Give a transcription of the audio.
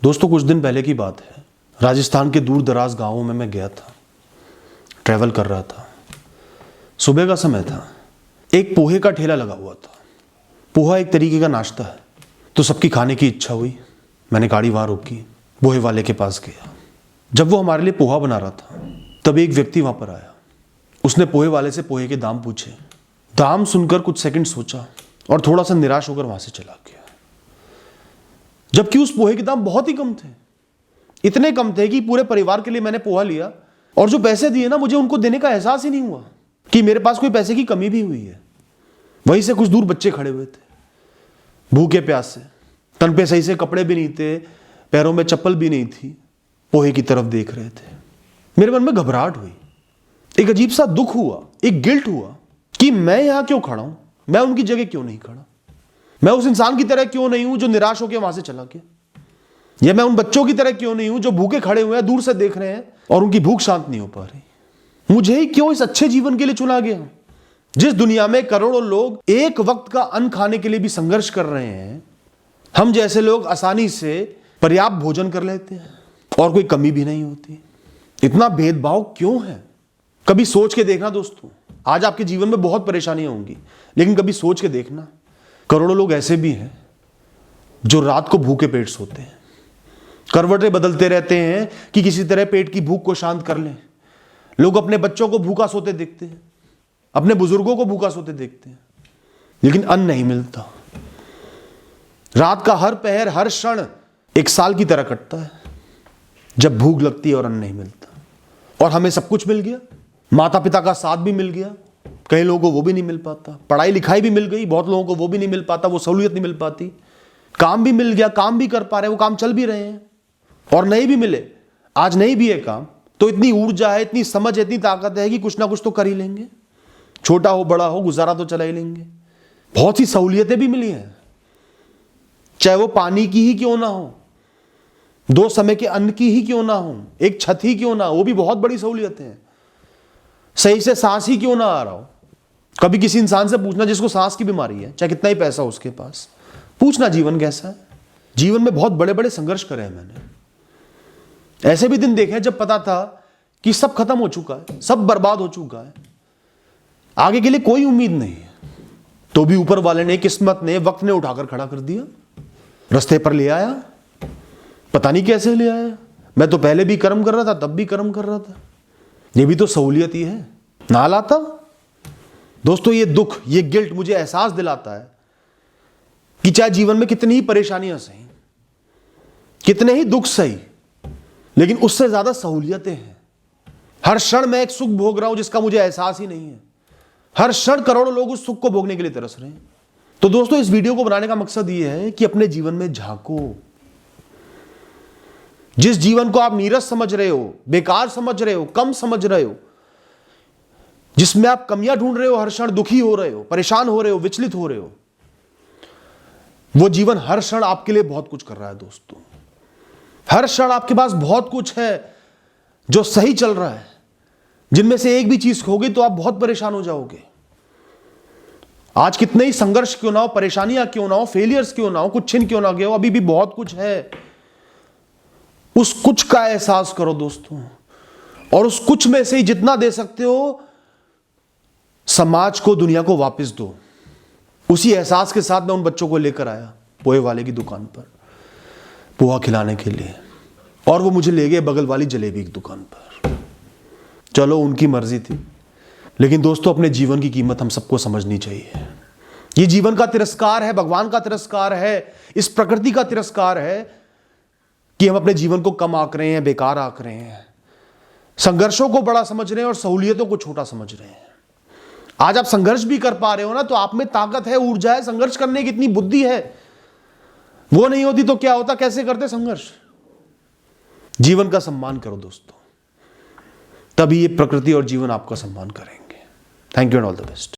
दोस्तों कुछ दिन पहले की बात है, राजस्थान के दूर दराज गाँवों में मैं गया था, ट्रैवल कर रहा था। सुबह का समय था, एक पोहे का ठेला लगा हुआ था। पोहा एक तरीके का नाश्ता है, तो सबकी खाने की इच्छा हुई। मैंने गाड़ी वहाँ रोकी, पोहे वाले के पास गया। जब वो हमारे लिए पोहा बना रहा था, तब एक व्यक्ति वहाँ पर आया। उसने पोहे वाले से पोहे के दाम पूछे। दाम सुनकर कुछ सेकंड सोचा और थोड़ा सा निराश होकर वहाँ से चला गया, जबकि उस पोहे के दाम बहुत ही कम थे। इतने कम थे कि पूरे परिवार के लिए मैंने पोहा लिया और जो पैसे दिए ना, मुझे उनको देने का एहसास ही नहीं हुआ कि मेरे पास कोई पैसे की कमी भी हुई है। वहीं से कुछ दूर बच्चे खड़े हुए थे, भूखे प्यासे, तन पे सही से कपड़े भी नहीं थे, पैरों में चप्पल भी नहीं थी, पोहे की तरफ देख रहे थे। मेरे मन में घबराहट हुई, एक अजीब सा दुख हुआ, एक गिल्ट हुआ कि मैं यहां क्यों खड़ा हूं, मैं उनकी जगह क्यों नहीं खड़ा, मैं उस इंसान की तरह क्यों नहीं हूं जो निराश होकर वहां से चला गया, या मैं उन बच्चों की तरह क्यों नहीं हूं जो भूखे खड़े हुए हैं, दूर से देख रहे हैं और उनकी भूख शांत नहीं हो पा रही। मुझे ही क्यों इस अच्छे जीवन के लिए चुना गया, जिस दुनिया में करोड़ों लोग एक वक्त का अन्न खाने के लिए भी संघर्ष कर रहे हैं। हम जैसे लोग आसानी से पर्याप्त भोजन कर लेते हैं और कोई कमी भी नहीं होती। इतना भेदभाव क्यों है? कभी सोच के देखना दोस्तों, आज आपके जीवन में बहुत परेशानियां होंगी, लेकिन कभी सोच के देखना, करोड़ों लोग ऐसे भी हैं जो रात को भूखे पेट सोते हैं, करवटें बदलते रहते हैं कि किसी तरह पेट की भूख को शांत कर लें। लोग अपने बच्चों को भूखा सोते देखते हैं, अपने बुजुर्गों को भूखा सोते देखते हैं, लेकिन अन्न नहीं मिलता। रात का हर पहर, हर क्षण एक साल की तरह कटता है जब भूख लगती है और अन्न नहीं मिलता। और हमें सब कुछ मिल गया, माता पिता का साथ भी मिल गया, कई लोगों को वो भी नहीं मिल पाता। पढ़ाई लिखाई भी मिल गई, बहुत लोगों को वो भी नहीं मिल पाता, वो सहूलियत नहीं मिल पाती। काम भी मिल गया, काम भी कर पा रहे, वो काम चल भी रहे हैं। और नहीं भी मिले, आज नहीं भी है काम, तो इतनी ऊर्जा है, इतनी समझ है, इतनी ताकत है कि कुछ ना कुछ तो कर ही लेंगे। छोटा हो बड़ा हो, गुजारा तो चला ही लेंगे। बहुत सी सहूलियतें भी मिली हैं, चाहे वो पानी की ही क्यों ना हो, 2 समय के अन्न की ही क्यों ना हो, एक छत ही क्यों ना हो, वो भी बहुत बड़ी सहूलियत है। सही से सांस ही क्यों ना आ रहा हो। कभी किसी इंसान से पूछना जिसको सांस की बीमारी है, चाहे कितना ही पैसा हो उसके पास, पूछना जीवन कैसा है। जीवन में बहुत बड़े बड़े संघर्ष करे हैं मैंने। ऐसे भी दिन देखे जब पता था कि सब खत्म हो चुका है, सब बर्बाद हो चुका है, आगे के लिए कोई उम्मीद नहीं है, तो भी ऊपर वाले ने, किस्मत ने, वक्त ने उठाकर खड़ा कर दिया, रास्ते पर ले आया। पता नहीं कैसे ले आया। मैं तो पहले भी कर्म कर रहा था, तब भी कर्म कर रहा था। ये भी तो सहूलियत ही है, ना लाता। दोस्तों ये दुख, ये गिल्ट मुझे एहसास दिलाता है कि चाहे जीवन में कितनी ही परेशानियां सही, कितने ही दुख सही, लेकिन उससे ज्यादा सहूलियतें हैं। हर क्षण मैं एक सुख भोग रहा हूं जिसका मुझे एहसास ही नहीं है। हर क्षण करोड़ों लोग उस सुख को भोगने के लिए तरस रहे हैं। तो दोस्तों इस वीडियो को बनाने का मकसद यह है कि अपने जीवन में झांको। जिस जीवन को आप नीरस समझ रहे हो, बेकार समझ रहे हो, कम समझ रहे हो, जिसमें आप कमियां ढूंढ रहे हो, हर क्षण दुखी हो रहे हो, परेशान हो रहे हो, विचलित हो रहे हो, वो जीवन हर क्षण आपके लिए बहुत कुछ कर रहा है दोस्तों। हर क्षण आपके पास बहुत कुछ है जो सही चल रहा है, जिनमें से एक भी चीज खो गई तो आप बहुत परेशान हो जाओगे। आज कितने ही संघर्ष क्यों ना हो, परेशानियां क्यों ना हो, फेलियर्स क्यों ना हो, कुछ छिन क्यों ना गए हो, अभी भी बहुत कुछ है। उस कुछ का एहसास करो दोस्तों, और उस कुछ में से ही जितना दे सकते हो समाज को, दुनिया को वापस दो। उसी एहसास के साथ मैं उन बच्चों को लेकर आया पोहे वाले की दुकान पर पोहा खिलाने के लिए, और वो मुझे ले गए बगल वाली जलेबी की दुकान पर। चलो उनकी मर्जी थी, लेकिन दोस्तों अपने जीवन की कीमत हम सबको समझनी चाहिए। ये जीवन का तिरस्कार है, भगवान का तिरस्कार है, इस प्रकृति का तिरस्कार है कि हम अपने जीवन को कम आंक रहे हैं, बेकार आंक रहे हैं, संघर्षों को बड़ा समझ रहे हैं और सहूलियतों को छोटा समझ रहे हैं। आज आप संघर्ष भी कर पा रहे हो ना, तो आप में ताकत है, ऊर्जा है, संघर्ष करने की इतनी बुद्धि है। वो नहीं होती तो क्या होता, कैसे करते संघर्ष। जीवन का सम्मान करो दोस्तों, तभी ये प्रकृति और जीवन आपका सम्मान करेंगे। Thank you and all the best.